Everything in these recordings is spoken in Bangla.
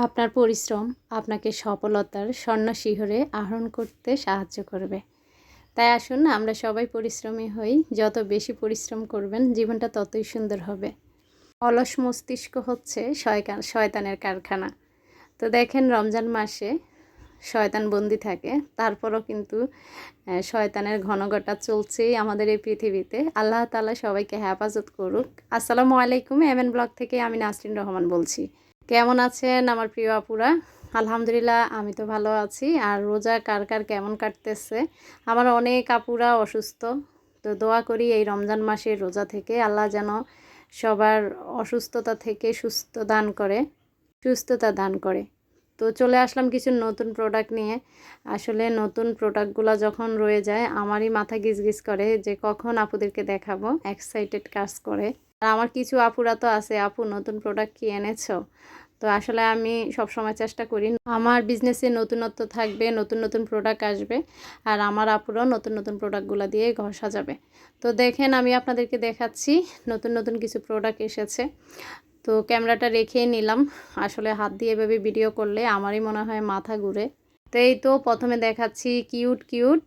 আপনার পরিশ্রম আপনাকে সফলতার স্বর্ণশিখরে আরোহণ করতে সাহায্য করবে। তাই আসুন আমরা সবাই পরিশ্রমী হই। যত বেশি পরিশ্রম করবেন জীবনটা ততই সুন্দর হবে। অলস মস্তিষ্ক হচ্ছে শয়তানের কারখানা। তো দেখেন রমজান মাসে শয়তান বন্দি থাকে, তারপরও কিন্তু শয়তানের ঘনঘটা চলছেই আমাদের এই পৃথিবীতে। আল্লাহ তাআলা সবাইকে হেফাজত করুক। আসসালামু আলাইকুম, এমএন ব্লগ থেকে আমি নাসরিন রহমান বলছি। কেমন আছেন আমার প্রিয় আপুরা? আলহামদুলিল্লাহ আমি তো ভালো আছি। আর রোজা কার কার কেমন কাটতেছে? আমার অনেক আপুরা অসুস্থ। তো দোয়া করি এই রমজান মাসের রোজা থেকে আল্লাহ যেন সবার অসুস্থতা থেকে সুস্থতা দান করে। তো চলে আসলাম কিছু নতুন প্রোডাক্ট নিয়ে। আসলে নতুন প্রোডাক্টগুলো যখন রয়ে যায় আমারই মাথা গিজগিজ করে যে কখন আপুদেরকে দেখাবো, এক্সাইটেড কাজ করে। আর আমার কিছু আপুরা তো আছে, আপু নতুন প্রোডাক্ট কি এনেছো? তো আসলে আমি সবসময় চেষ্টা করি আমার বিজনেসে নতুনত্ব থাকবে, নতুন নতুন প্রোডাক্ট আসবে, আর আমার আপুরাও নতুন নতুন প্রোডাক্টগুলো দিয়ে ঘর সাজাবে। তো দেখেন আমি আপনাদেরকে দেখাচ্ছি নতুন নতুন কিছু প্রোডাক্ট এসেছে। তো ক্যামেরাটা রেখেই নিলাম, আসলে হাত দিয়ে এভাবে ভিডিও করলে আমারই মনে হয় মাথা ঘুরে। তো এই তো প্রথমে দেখাচ্ছি কিউট কিউট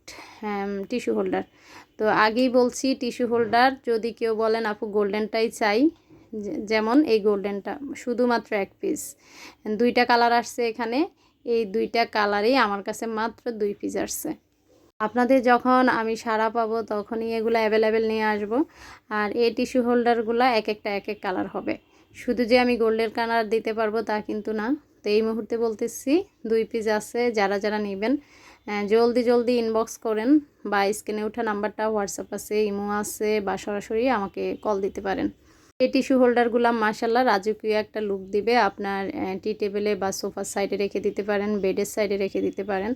টিস্যু হোল্ডার। তো আগেই বলছি টিস্যু হোল্ডার যদি কেউ বলেন আপু গোল্ডেনটাই চাই, যেমন এই গোল্ডেনটা শুধুমাত্র এক পিস, দুইটা কালার আসছে এখানে। এই দুইটা কালারই আমার কাছে মাত্র 2 পিস আসছে। আপনাদের যখন আমি সাড়া পাবো তখনই এগুলো অ্যাভেলেবেল নিয়ে আসব। আর এই টিস্যু হোল্ডারগুলো এক একটা এক এক কালার হবে। শুধু যে আমি গোল্ডের কালার দিতে পারবো তা কিন্তু না। তো এই মুহূর্তে বলতেছি 2 পিস আছে, যারা যারা নেবেন জলদি জলদি ইনবক্স করেন, বা স্ক্রিনে ওঠা নাম্বারটা হোয়াটসঅ্যাপ আছে, ইমো আছে, বা সরাসরি আমাকে কল দিতে পারেন। এই টিস্যু হোল্ডারগুলো মাশাআল্লাহ রাজকীয় একটা লুক দিবে। আপনার টি টেবিলে বা সোফার সাইডে রেখে দিতে পারেন, বেডের সাইডে রেখে দিতে পারেন।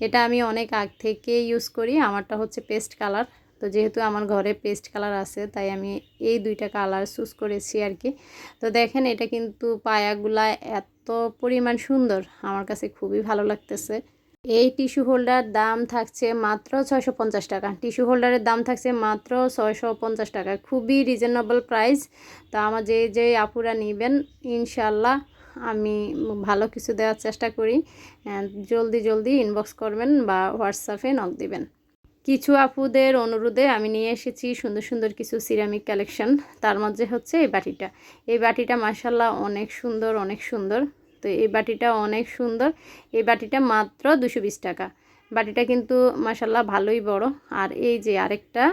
এটা আমি অনেক আগ থেকে ইউজ করি। আমারটা হচ্ছে পেস্ট কালার। তো যেহেতু আমার ঘরে পেস্ট কালার আছে তাই আমি এই দুইটা কালার চুজ করেছি আর কি। তো দেখেন এটা কিন্তু পায়াগুলা এত পরিমাণ সুন্দর, আমার কাছে খুবই ভালো লাগতেছে। এই টিস্যু হোল্ডার দাম থাকছে মাত্র 650 টাকা। টিস্যু হোল্ডারের দাম থাকছে মাত্র 650 টাকা, খুবই রিজনেবল প্রাইস। তো আমার যে আপুরা নেবেন ইনশাল্লাহ আমি ভালো কিছু দেওয়ার চেষ্টা করি। জলদি জলদি ইনবক্স করবেন বা হোয়াটসঅ্যাপে নক দিবেন। কিছু আপুদের অনুরোধে আমি নিয়ে এসেছি সুন্দর সুন্দর কিছু সিরামিক কালেকশন। তার মধ্যে হচ্ছে এই বাটিটা মাশাল্লাহ অনেক সুন্দর, অনেক সুন্দর। তো এই বাটিটা অনেক সুন্দর। এই বাটিটা মাত্র 220 টাকা। বাটিটা কিন্তু মাশাল্লাহ ভালোই বড়। আর এই যে আরেকটা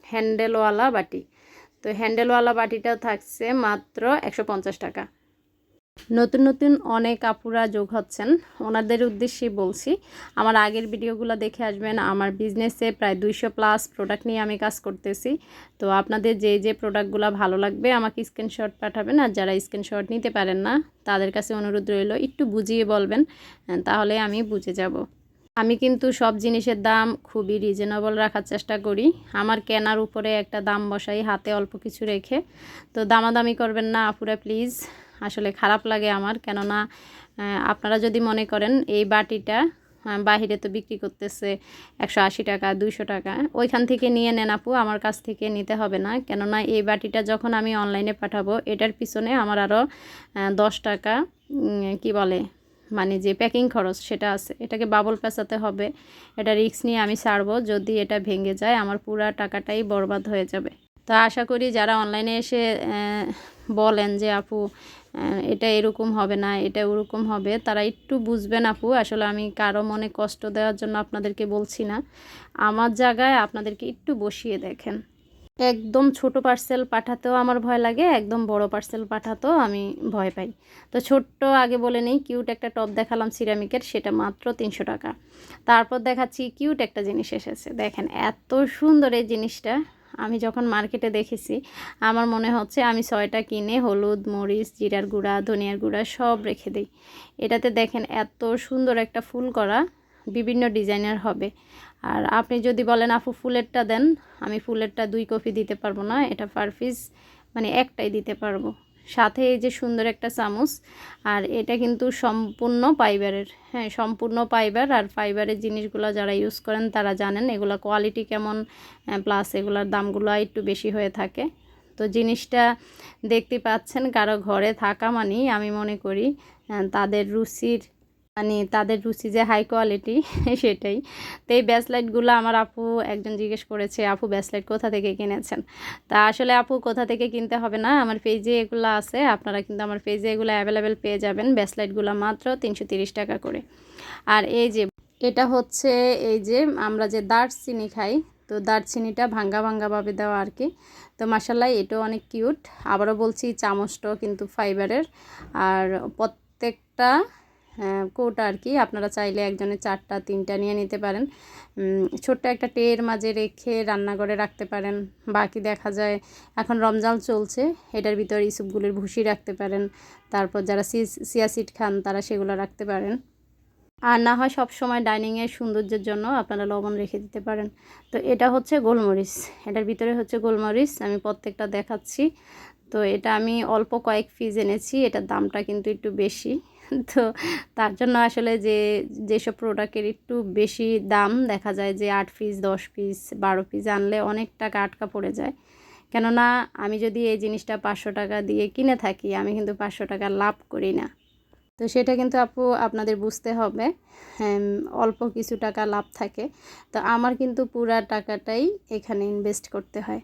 হ্যান্ডেলওয়ালা বাটি, তো হ্যান্ডেলওয়ালা বাটিটাও থাকছে মাত্র 150 টাকা। নতুন নতুন অনেক আপুরা যোগ হচ্ছেন, ওনাদের উদ্দেশ্যে বলছি আমার আগের ভিডিওগুলো দেখে আসবেন। আমার বিজনেসে প্রায় 200+ প্রোডাক্ট নিয়ে আমি কাজ করতেছি। তো আপনাদের যে প্রোডাক্টগুলো ভালো লাগবে আমাকে স্ক্রিনশট পাঠাবেন। আর যারা স্ক্রিনশট নিতে পারেন না তাদের কাছে অনুরোধ রইল একটু বুঝিয়ে বলবেন, তাহলে আমি বুঝে যাব। আমি কিন্তু সব জিনিসের দাম খুবই রিজনেবল রাখার চেষ্টা করি। আমার কেনার উপরে একটা দাম বসাই, হাতে অল্প কিছু রেখে। তো দামাদামি করবেন না আপুরা প্লিজ, আসলে খারাপ লাগে আমার। কেননা আপনারা যদি মনে করেন এই বাটিটা বাহিরে তো বিক্রি করতেছে 180 টাকা 200 টাকা, ওইখান থেকে নিয়ে নেন আপু, আমার কাছ থেকে নিতে হবে না। কেননা এই বাটিটা যখন আমি অনলাইনে পাঠাবো এটার পিছনে আমার আরও 10 টাকা কি বলে মানে যে প্যাকিং খরচ সেটা আছে, এটাকে বাবল পেঁচাতে হবে। এটা রিস্ক নিয়ে আমি ছাড়বো, যদি এটা ভেঙে যায় আমার পুরা টাকাটাই বরবাদ হয়ে যাবে। তো আশা করি যারা অনলাইনে এসে বলেন যে আপু এটা এরকম হবে না, এটা ওরকম হবে, তারা একটু বুঝবেন আপু। আসলে আমি কারো মনে কষ্ট দেওয়ার জন্য আপনাদেরকে বলছি না, আমার জায়গায় আপনাদেরকে একটু বসিয়ে দেখেন। একদম ছোট পার্সেল পাঠাতেও আমার ভয় লাগে, একদম বড় পার্সেল পাঠাতেও আমি ভয় পাই। তো ছোট্ট আগে বলে নেই, কিউট একটা টপ দেখালাম সিরামিকের, সেটা মাত্র 300 টাকা। তারপর দেখাচ্ছি কিউট একটা জিনিস এসেছে, দেখেন এত সুন্দর এই জিনিসটা। আমি যখন মার্কেটে দেখেছি আমার মনে হচ্ছে আমি 6টা কিনে হলুদ মরিচ জিরার গুঁড়া ধনিয়ার গুঁড়া সব রেখে দিই। এটাতে দেখেন এত সুন্দর একটা ফুল করা, বিভিন্ন ডিজাইনের হবে। আর আপনি যদি বলেন আপু ফুলেরটা দেন, আমি ফুলেরটা 2 কপি দিতে পারবো না, এটা পার পিস মানে একটাই দিতে পারবো। সাথে এই যে সুন্দর একটা চামচ, আর এটা কিন্তু সম্পূর্ণ ফাইবারের, হ্যাঁ সম্পূর্ণ ফাইবার। আর ফাইবারের জিনিসগুলো যারা ইউজ করেন তারা জানেন এগুলো কোয়ালিটি কেমন, প্লাস এগুলোর দামগুলো একটু বেশি হয়ে থাকে। তো জিনিসটা দেখতে পাচ্ছেন, কারো ঘরে থাকা মানেই আমি মনে করি তাদের রুচির তাদের রুচি যে হাই কোয়ালিটি সেটাই। তো এই ব্রেসলেটগুলো আমার আপু একজন জিজ্ঞেস করেছে, আপু ব্রেসলেট কোথা থেকে কিনেছেন? তা আসলে আপু কোথা থেকে কিনতে হবে না, আমার পেজে এগুলো আছে, আপনারা কিন্তু আমার পেজে এগুলো অ্যাভেলেবেল পেয়ে যাবেন। ব্রেসলেটগুলো মাত্র 330 টাকা করে। আর এই যে এটা হচ্ছে এই যে আমরা যে দারচিনি খাই, তো দারচিনিটা ভাঙ্গা ভাঙ্গাভাবে দেওয়া আর কি। তো মাশাআল্লাহ এটাও অনেক কিউট। আবারও বলছি, চামচটাও কিন্তু ফাইবারের। আর প্রত্যেকটা কৌটা আর কি, আপনারা চাইলে একজনে 4টা 3টা নিয়ে নিতে পারেন। ছোট্ট একটা ট্রের মাঝে রেখে রান্নাঘরে রাখতে পারেন। বাকি দেখা যায় এখন রমজান চলছে, এটার ভিতরে ইসুপগুলির ভুসি রাখতে পারেন। তারপর যারা চিয়া সিড খান তারা সেগুলো রাখতে পারেন। আর না হয় সব সময় ডাইনিংয়ের সৌন্দর্যের জন্য আপনারা লবণ রেখে দিতে পারেন। তো এটা হচ্ছে গোলমরিচ, এটার ভিতরে হচ্ছে গোলমরিচ, আমি প্রত্যেকটা দেখাচ্ছি। তো এটা আমি অল্প কয়েক পিস এনেছি, এটার দামটা কিন্তু একটু বেশি। তো তার জন্য আসলে যেসব প্রোডাক্টের একটু বেশি দাম, দেখা যায় যে 8 পিস 10 পিস 12 পিস আনলে অনেক টাকা আটকা পড়ে যায়। কেননা আমি যদি এই জিনিসটা 500 টাকা দিয়ে কিনে থাকি, আমি কিন্তু 500 টাকা লাভ করি না। তো সেটা কিন্তু আপু আপনাদের বুঝতে হবে, অল্প কিছু টাকা লাভ থাকে। তো আমার কিন্তু পুরা টাকাটাই এখানে ইনভেস্ট করতে হয়।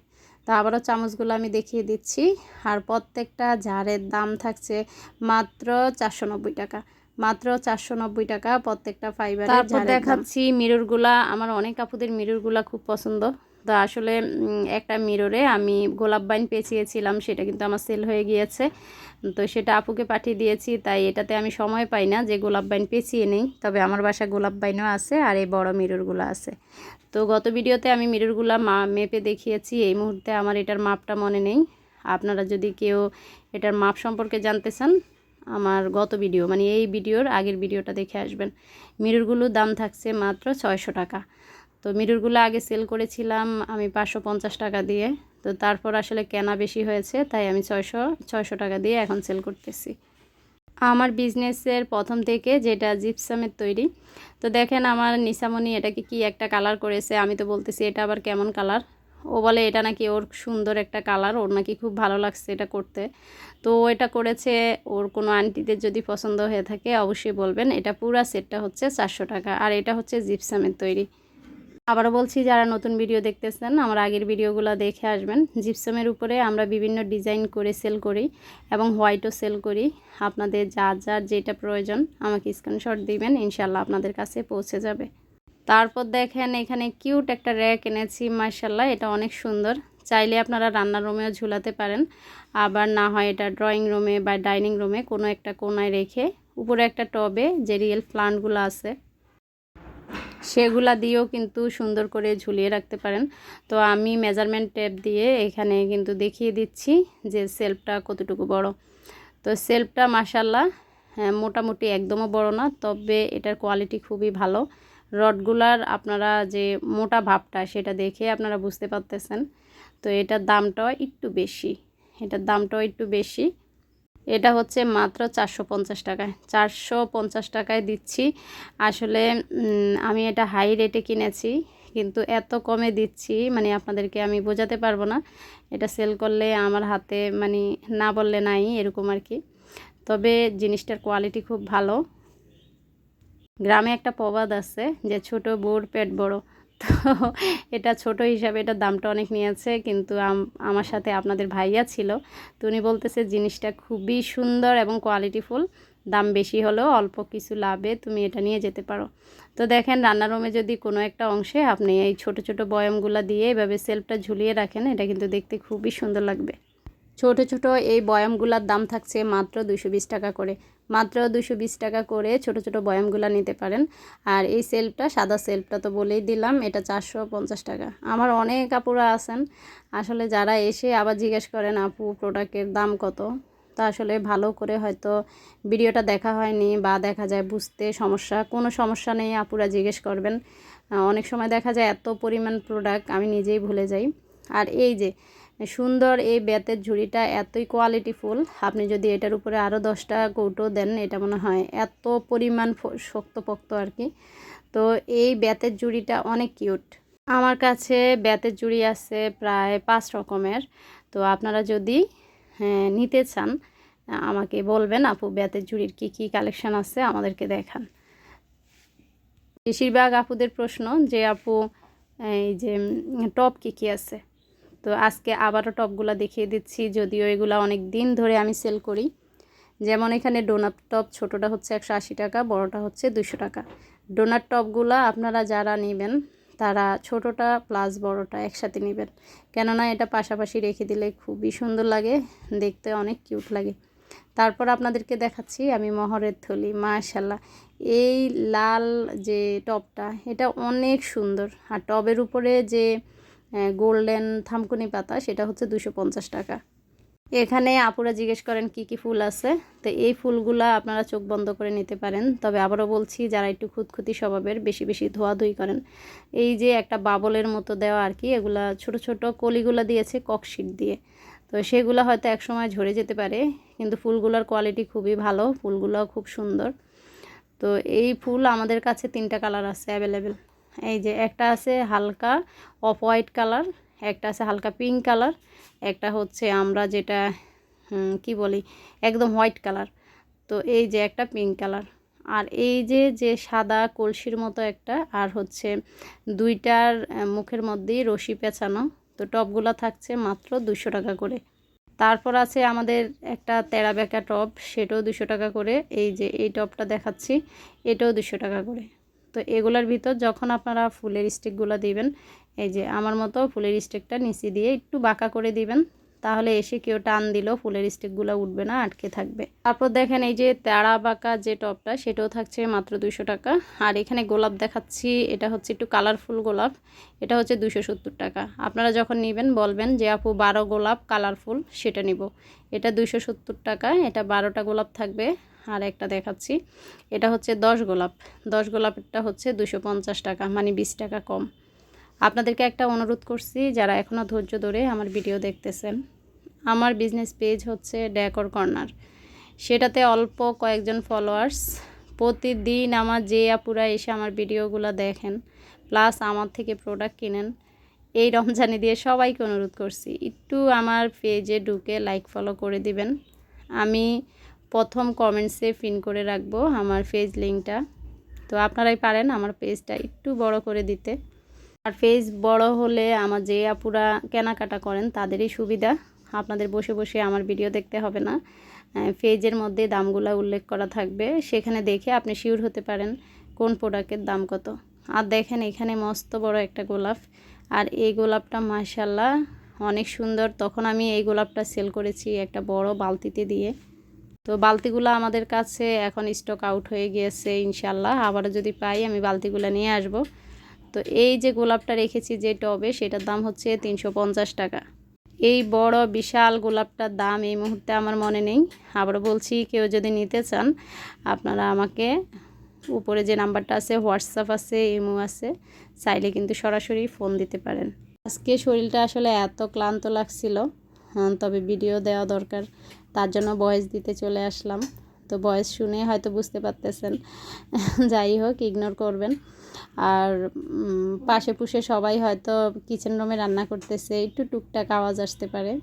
তো আবারও চামচগুলো আমি দেখিয়ে দিচ্ছি। আর প্রত্যেকটা জারের দাম থাকছে মাত্র 490 টাকা, মাত্র 490 টাকা প্রত্যেকটা ফাইবারের। তারপর দেখাচ্ছি মিররগুলা, আমার অনেক আপুদের মিররগুলা খুব পছন্দ। তো আসলে একটা মিররে আমি গোলাপ বাইন পেঁচিয়েছিলাম, সেটা কিন্তু আমার সেল হয়ে গিয়েছে। তো সেটা আপুকে পাঠিয়ে দিয়েছি, তাই এটাতে আমি সময় পাই না যে গোলাপ বাইন পেঁচিয়ে নেই। তবে আমার বাসায় গোলাপ বাইনও আছে আর এই বড় মিররগুলো আছে। তো গত ভিডিওতে আমি মিররগুলো মেপে দেখিয়েছি, এই মুহূর্তে আমার এটার মাপটা মনে নেই। আপনারা যদি কেউ এটার মাপ সম্পর্কে জানতে চান, আমার গত ভিডিও এই ভিডিওর আগের ভিডিওটা দেখে আসবেন। মিররগুলোর দাম থাকছে মাত্র 600 টাকা। তো মিররগুলো আগে সেল করেছিলাম আমি 550 টাকা দিয়ে। তো তারপর আসলে কেনা বেশি হয়েছে, তাই আমি 600 টাকা দিয়ে এখন সেল করতেছি। আমার বিজনেসের প্রথম থেকে যেটা জিপসামের তৈরি। তো দেখেন আমার নিসামণি এটাকে কি একটা কালার করেছে, আমি তো বলতেছি এটা আবার কেমন কালার। ও বলে এটা নাকি ওর সুন্দর একটা কালার, ওর নাকি খুব ভালো লাগছে এটা করতে। তো এটা করেছে, ওর কোনো আন্টিদের যদি পছন্দ হয়ে থাকে অবশ্যই বলবেন। এটা পুরা সেটটা হচ্ছে 400 টাকা, আর এটা হচ্ছে জিপসামের তৈরি। আবারও বলছি, যারা নতুন ভিডিও দেখতেছেন আমার আগের ভিডিওগুলো দেখে আসবেন। জিপসামের উপরে আমরা বিভিন্ন ডিজাইন করে সেল করি এবং হোয়াইটও সেল করি। আপনাদের যার যেটা প্রয়োজন আমাকে স্ক্রিনশট দিবেন, ইনশাল্লাহ আপনাদের কাছে পৌঁছে যাবে। তারপর দেখেন এখানে কিউট একটা র্যাক এনেছি, মাশাআল্লাহ এটা অনেক সুন্দর। চাইলে আপনারা রান্নার রুমেও ঝুলাতে পারেন, আবার না হয় এটা ড্রয়িং রুমে বা ডাইনিং রুমে কোনো একটা কোনায় রেখে উপরে একটা টবে যে রিয়েল প্লান্টগুলো আছে সেগুলা দিয়েও কিন্তু সুন্দর করে ঝুলিয়ে রাখতে পারেন। তো আমি মেজারমেন্ট টেপ দিয়ে এখানে কিন্তু দেখিয়ে দিচ্ছি যে সেলফটা কতটুকু বড়। তো সেলফটা মাশাআল্লাহ মোটামুটি একদমও বড় না, তবে এটার কোয়ালিটি খুবই ভালো। রডগুলার আপনারা যে মোটা ভাবটা সেটা দেখে আপনারা বুঝতে পারতেছেন। তো এটার দামটাও একটু বেশি, এটা হচ্ছে মাত্র 450 টাকায়, 450 টাকায় দিচ্ছি। আসলে আমি এটা হাই রেটে কিনেছি, কিন্তু এত কমে দিচ্ছি আপনাদেরকে আমি বোঝাতে পারবো না। এটা সেল করলে আমার হাতে না বললে নাই এরকম আর কি। তবে জিনিসটার কোয়ালিটি খুব ভালো। গ্রামে একটা প্রবাদ আছে যে ছোট বউর পেট বড়। তো এটা ছোট হিসাবে এটার দামটা অনেক নিয়েছে, কিন্তু আমার সাথে আপনাদের ভাইয়া ছিল। তো উনি বলতেছে জিনিসটা খুবই সুন্দর এবং কোয়ালিটিফুল, দাম বেশি হলেও অল্প কিছু লাভে তুমি এটা নিয়ে যেতে পারো। তো দেখেন রান্নার রুমে যদি কোনো একটা অংশে আপনি এই ছোট ছোট বয়ামগুলো দিয়ে এভাবে সেলফটা ঝুলিয়ে রাখেন, এটা কিন্তু দেখতে খুবই সুন্দর লাগবে। ছোট ছোট এই বয়ামগুলোর দাম থাকছে মাত্র 220 টাকা করে, মাত্র 220 টাকা করে ছোট ছোট বয়ামগুলো নিতে পারেন। আর এই সেলফটা, সাদা সেলফটা তো বলেই দিলাম, এটা 450 টাকা। আমার অনেক আপুরা আছেন আসলে যারা এসে আবার জিজ্ঞেস করেন আপু প্রোডাক্টের দাম কত। তা আসলে ভালো করে হয়তো ভিডিওটা দেখা হয়নি বা দেখা যায় বুঝতে সমস্যা, কোনো সমস্যা নেই, আপুরা জিজ্ঞেস করবেন। অনেক সময় দেখা যায় এত পরিমাণ প্রোডাক্ট আমি নিজেই ভুলে যাই। আর এই যে সুন্দর এই বেতের ঝুড়িটা এতই কোয়ালিটিফুল, আপনি যদি এটার উপরে আরও 10টা কৌটো দেন এটা মনে হয় এত পরিমাণ শক্তপোক্ত আর কি। তো এই বেতের ঝুড়িটা অনেক কিউট। আমার কাছে বেতের ঝুড়ি আছে প্রায় 5 রকমের। তো তো আপনারা যদি নিতে চান আমাকে বলবেন, আপু বেতের ঝুড়ির কী কালেকশান আছে আমাদেরকে দেখান। বেশিরভাগ আপুদের প্রশ্ন যে আপু এই যে টপ কী আছে, তো আজকে আবারও টপগুলো দেখিয়ে দিচ্ছি, যদিও এগুলো অনেক দিন ধরে আমি সেল করি। যেমন এখানে ডোনাট টপ ছোটোটা হচ্ছে 180 টাকা, বড়টা হচ্ছে 200 টাকা। ডোনাট টপগুলো আপনারা যারা নেবেন তারা ছোটোটা প্লাস বড়টা একসাথে নেবেন, কেননা এটা পাশাপাশি রেখে দিলে খুবই সুন্দর লাগে, দেখতে অনেক কিউট লাগে। তারপর আপনাদেরকে দেখাচ্ছি আমি মহরের থলি। মাশাল্লাহ, এই লাল যে টপটা এটা অনেক সুন্দর, আর টবের উপরে যে গোল্ডেন থামকুনি পাতা সেটা হচ্ছে 250 টাকা। এখানে আপুরা জিজ্ঞেস করেন কি ফুল আছে, তো এই ফুলগুলা আপনারা চোখ বন্ধ করে নিতে পারেন। তবে আবারও বলছি, যারা একটু খুঁতখুঁতি স্বভাবের, বেশি ধোয়াধুয়ি করেন, এই যে একটা বাবলের মতো দেওয়া আর কি, এগুলা ছোট কলিগুলা দিয়েছে ককশিট দিয়ে, তো সেগুলো হয়তো একসময় ঝরে যেতে পারে, কিন্তু ফুলগুলোর কোয়ালিটি খুবই ভালো, ফুলগুলো খুব সুন্দর। তো এই ফুল আমাদের কাছে 3টা কালার আছে অ্যাভেলেবেল। এই যে একটা আছে হালকা অফ হোয়াইট কালার, একটা আছে হালকা পিঙ্ক কালার, একটা হচ্ছে আমরা যেটা কি বলি একদম হোয়াইট কালার, তো এই যে একটা পিঙ্ক কালার, আর এই যে সাদা কলসির মতো একটা, আর হচ্ছে 2টার মুখের মধ্যেই রশি পেঁচানো। তো টপগুলো থাকছে মাত্র 200 টাকা করে। তারপর আছে আমাদের একটা তেরা বেঁকা টপ, সেটাও 200 টাকা করে। এই যে এই টপটা দেখাচ্ছি, এটাও 200 টাকা করে। তো এগুলোর ভিতর যখন আপনারা ফুলের স্টিকগুলো দিবেন, এই যে আমার মতো ফুলের স্টিকটা নিচে দিয়ে একটু বাঁকা করে দিবেন, তাহলে এসে কেউ টান দিলেও ফুলের স্টিকগুলো উঠবে না, আটকে থাকবে। তারপর দেখেন এই যে তেরা বাঁকা যে টপটা, সেটাও থাকছে মাত্র 200 টাকা। আর এখানে গোলাপ দেখাচ্ছি, এটা হচ্ছে একটু কালারফুল গোলাপ, এটা হচ্ছে 270 টাকা। আপনারা যখন নেবেন বলবেন যে আপু 12 গোলাপ কালারফুল, সেটা নিব। এটা 270 টাকা, এটা 12টা গোলাপ থাকবে। আর একটা দেখাচ্ছি, এটা হচ্ছে 10 গোলাপ, 10 গোলাপেরটা হচ্ছে 250 টাকা, মানে 20 টাকা কম। আপনাদেরকে একটা অনুরোধ করছি, যারা এখনও ধৈর্য ধরে আমার ভিডিও দেখতেছেন, আমার বিজনেস পেজ হচ্ছে ডেকোর কর্নার, সেটাতে অল্প কয়েকজন ফলোয়ার্স। প্রতিদিন আমার যে আপুরা এসে আমার ভিডিওগুলো দেখেন প্লাস আমার থেকে প্রোডাক্ট কিনেন, এই রমজানে দিয়ে সবাইকে অনুরোধ করছি একটু আমার পেজে ঢুকে লাইক ফলো করে দিবেন। আমি প্রথম কমেন্টসে পিন করে রাখবো আমার পেজ লিঙ্কটা, তো আপনারাই পারেন আমার পেজটা একটু বড় করে দিতে। আর পেজ বড় হলে আমার যে আপুরা কেনাকাটা করেন তাদেরই সুবিধা, আপনাদের বসে আমার ভিডিও দেখতে হবে না। পেজের মধ্যে দামগুলো উল্লেখ করা থাকবে, সেখানে দেখে আপনি শিওর হতে পারেন কোন প্রোডাক্টের দাম কত। আর দেখেন এখানে মস্ত বড় একটা গোলাপ, আর এই গোলাপটা মাশাল্লাহ অনেক সুন্দর। তখন আমি এই গোলাপটা সেল করেছি একটা বড় বালতিতে দিয়ে, তো বালতিগুলো আমাদের কাছে এখন স্টক আউট হয়ে গিয়েছে। ইনশাল্লাহ আবারও যদি পাই আমি বালতিগুলো নিয়ে আসব। তো এই যে গোলাপটা রেখেছি যে টবে, সেটার দাম হচ্ছে 350 টাকা। এই বড় বিশাল গোলাপটার দাম এই মুহূর্তে আমার মনে নেই। আবার বলছি, কেউ যদি নিতে চান আপনারা আমাকে উপরে যে নাম্বারটা আছে, হোয়াটসঅ্যাপ আছে, ইমো আছে, চাইলে কিন্তু সরাসরি ফোন দিতে পারেন। আজকে শরীরটা আসলে এত ক্লান্ত লাগছিল, তবে ভিডিও দেওয়া দরকার, তার জন্য ভয়েস দিতে চলে আসলাম। তো ভয়েস শুনে হয়তো বুঝতে পারতেছেন, যাই হোক ইগনোর করবেন। আর পাশে পুষে সবাই হয়তো কিচেন রুমে রান্না করতেছে, একটু টুকটাক আওয়াজ আসতে পারে।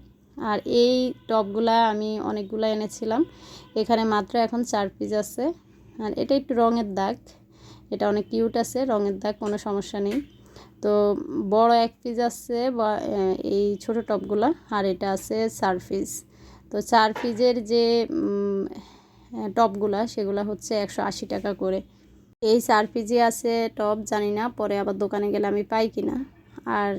আর এই টপগুলা আমি অনেকগুলো এনেছিলাম, এখানে মাত্র এখন 4 পিস আছে। আর এটা একটু রঙের দাগ, এটা অনেক কিউট আছে, রঙের দাগ কোনো সমস্যা নেই। তো বড় 1 পিস আছে এই ছোট টপগুলা, আর এটা আছে 4 পিস। তো 4 পিসের যে টপগুলা সেগুলো হচ্ছে 180 টাকা করে। এই 4 পিসই আছে টপ, জানি না পরে আবার দোকানে গেলে আমি পাই কিনা। আর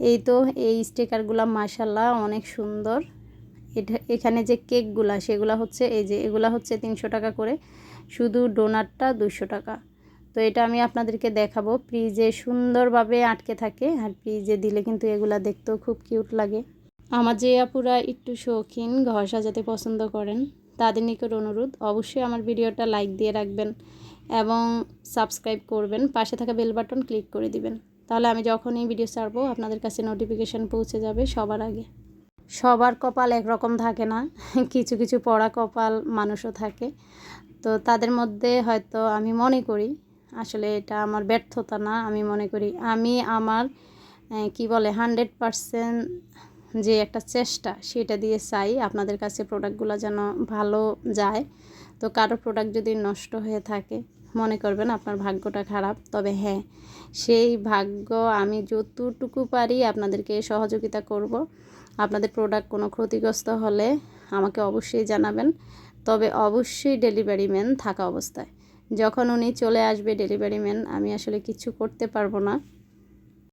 এই তো এই স্টিকারগুলো মাশাল্লাহ অনেক সুন্দর। এখানে যে কেকগুলা সেগুলো হচ্ছে এই যে এগুলা হচ্ছে 300 টাকা করে, শুধু ডোনাটটা 200 টাকা। তো এটা আমি আপনাদেরকে দেখাবো, ফ্রিজে সুন্দরভাবে আটকে থাকে, আর ফ্রিজে দিলে কিন্তু এগুলা দেখতেও খুব কিউট লাগে। আমার যে আপুরা একটু শৌখিন, ঘর সাজাতে পছন্দ করেন, তাদের নিকট অনুরোধ অবশ্যই আমার ভিডিওটা লাইক দিয়ে রাখবেন এবং সাবস্ক্রাইব করবেন, পাশে থাকা বেল বাটন ক্লিক করে দিবেন, তাহলে আমি যখনই ভিডিও ছাড়বো আপনাদের কাছে নোটিফিকেশান পৌঁছে যাবে সবার আগে। সবার কপাল একরকম থাকে না, কিছু পড়া কপাল মানুষও থাকে। তো তাদের মধ্যে হয়তো আমি মনে করি আসলে এটা আমার ব্যর্থতা না, আমি মনে করি আমি আমার কি বলে 100% যে একটা চেষ্টা সেটা দিয়ে চাই আপনাদের কাছে প্রোডাক্টগুলো যেন ভালো যায়। তো কারো প্রোডাক্ট যদি নষ্ট হয়ে থাকে মনে করবেন আপনার ভাগ্যটা খারাপ, তবে হ্যাঁ সেই ভাগ্য আমি যতটুকু পারি আপনাদেরকে সহযোগিতা করব। আপনাদের প্রোডাক্ট কোনো ক্ষতিগ্রস্ত হলে আমাকে অবশ্যই জানাবেন, তবে অবশ্যই ডেলিভারি ম্যান থাকা অবস্থায়। যখন উনি চলে আসবে ডেলিভারি ম্যান, আমি আসলে কিছু করতে পারবো না।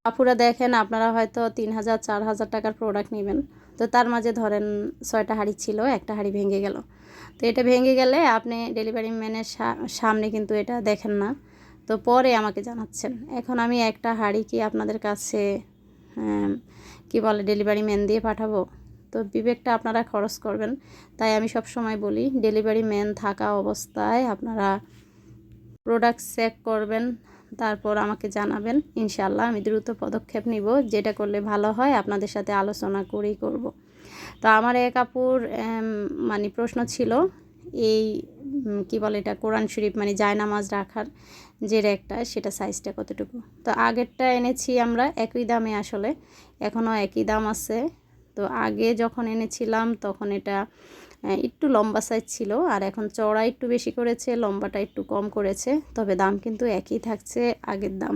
আপুরা দেখেন, আপনারা হয়তো 3000 4000 টাকার প্রোডাক্ট নেবেন, তো তার মাঝে ধরেন 6টা হাঁড়ি ছিল, একটা হাঁড়ি ভেঙে গেল। তো এটা ভেঙে গেলে আপনি ডেলিভারি ম্যানের সামনে কিন্তু এটা দেখেন না, তো পরে আমাকে জানাচ্ছেন। এখন আমি একটা হাঁড়ি কি আপনাদের কাছে কি বলে ডেলিভারি ম্যান দিয়ে পাঠাবো? তো বিবেকটা আপনারা খরচ করবেন। তাই আমি সব সময় বলি ডেলিভারি ম্যান থাকা অবস্থায় আপনারা প্রোডাক্ট চেক করবেন, তারপর আমাকে জানাবেন। ইনশাআল্লাহ আমি দ্রুত পদক্ষেপ নিব, যেটা করলে ভালো হয় আপনাদের সাথে আলোচনা করেই করব। তো আমার এক আপুর মানে প্রশ্ন ছিল এই কি বলে এটা কোরআন শরীফ মানে জায়নামাজ রাখার যে র্যাকটা, সেটা সাইজটা কতটুকু। তো আগেরটা এনেছি আমরা একই দামে, আসলে এখনও একই দাম আছে। তো আগে যখন এনেছিলাম তখন এটা একটু লম্বা সাইজ ছিল, আর এখন চওড়া একটু বেশি করেছে, লম্বাটা একটু কম করেছে, তবে দাম কিন্তু একই থাকছে আগের দাম।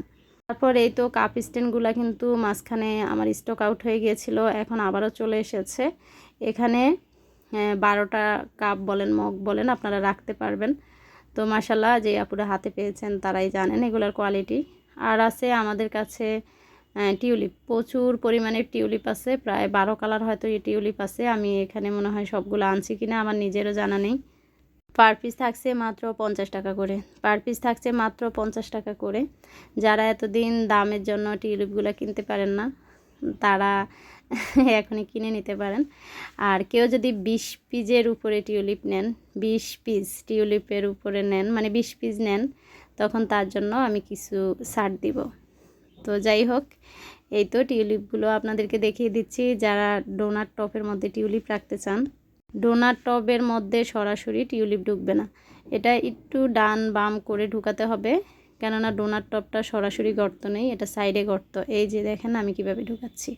তারপর এই তো কাপ স্ট্যান্ডগুলো কিন্তু মাঝখানে আমার স্টক আউট হয়ে গিয়েছিল, এখন আবারও চলে এসেছে। এখানে 12টা কাপ বলেন মগ বলেন আপনারা রাখতে পারবেন। তো মাশাল্লাহ যে আপুরা হাতে পেয়েছেন তারাই জানেন এগুলোর কোয়ালিটি। আর আছে আমাদের কাছে টিউলিপ, প্রচুর পরিমাণে টিউলিপ আছে, প্রায় 12 কালার হয়তো এই টিউলিপ আছে। আমি এখানে মনে হয় সবগুলো আনছি কিনা আমার নিজেরও জানা নেই। পার পিস থাকছে মাত্র 50 টাকা করে, পার পিস থাকছে মাত্র 50 টাকা করে। যারা এতদিন দামের জন্য টিউলিপগুলো কিনতে পারেন না তারা এখনই কিনে নিতে পারেন। আর কেউ যদি 20 পিসের উপরে টিউলিপ নেন, 20 পিস টিউলিপের উপরে নেন মানে 20 পিস নেন, তখন তার জন্য আমি কিছু ছাড় দিব। তো যাই হোক, এই তো টিউলিপগুলো আপনাদেরকে দেখিয়ে দিচ্ছি। যারা ডোনাট টপের মধ্যে টিউলিপ রাখতে চান, ডোনাট টবের মধ্যে সরাসরি টিউলিপ ঢুকবে না, এটা একটু ডান বাম করে ঢুকাতে হবে, কেননা ডোনাট টপটা সরাসরি গর্ত নেই, এটা সাইডে গর্ত। এই যে দেখেন আমি কিভাবে ঢুকাচ্ছি।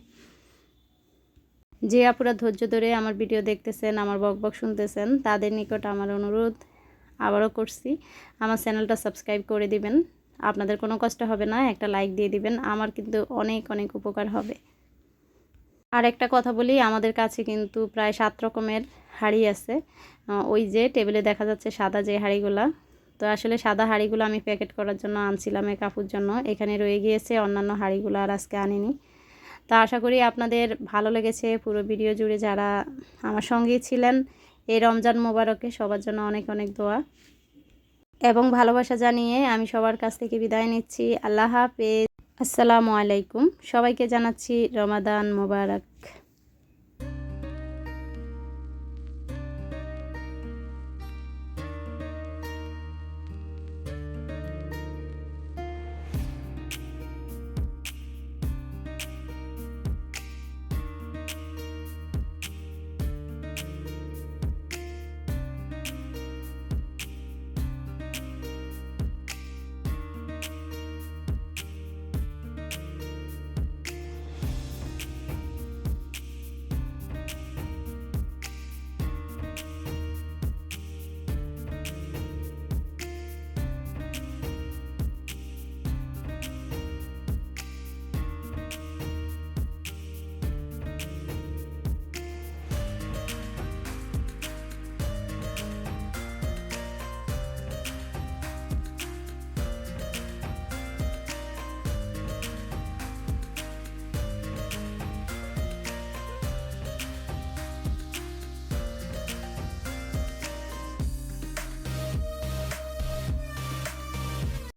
যে আপুরা ধৈর্য ধরে আমার ভিডিও দেখতেছেন, আমার বকবক শুনতেছেন, তাদের নিকট আমার অনুরোধ আবারও করছি, আমার চ্যানেলটা সাবস্ক্রাইব করে দিবেন। আপনাদের কোনো কষ্ট হবে না, একটা লাইক দিয়ে দিবেন, আমার কিন্তু অনেক অনেক উপকার হবে। আর একটা কথা বলি, আমাদের কাছে কিন্তু প্রায় 7 রকমের হাঁড়ি আছে। ওই যে টেবিলে দেখা যাচ্ছে সাদা যে হাঁড়িগুলা, তো আসলে সাদা হাঁড়িগুলো আমি প্যাকেট করার জন্য আনছিলাম এক আপুর জন্য, এখানে রয়ে গিয়েছে, অন্যান্য হাঁড়িগুলো আর আজকে আনিনি। তো আশা করি আপনাদের ভালো লেগেছে পুরো ভিডিও জুড়ে। যারা আমার সঙ্গেই ছিলেন এই রমজান মোবারকে, সবার জন্য অনেক অনেক দোয়া এবং ভালোবাসা জানিয়ে আমি সবার কাছ থেকে বিদায় নিচ্ছি। আল্লাহ হাফেজ, আসসালামু আলাইকুম। সবাইকে জানাচ্ছি রমাদান মোবারক।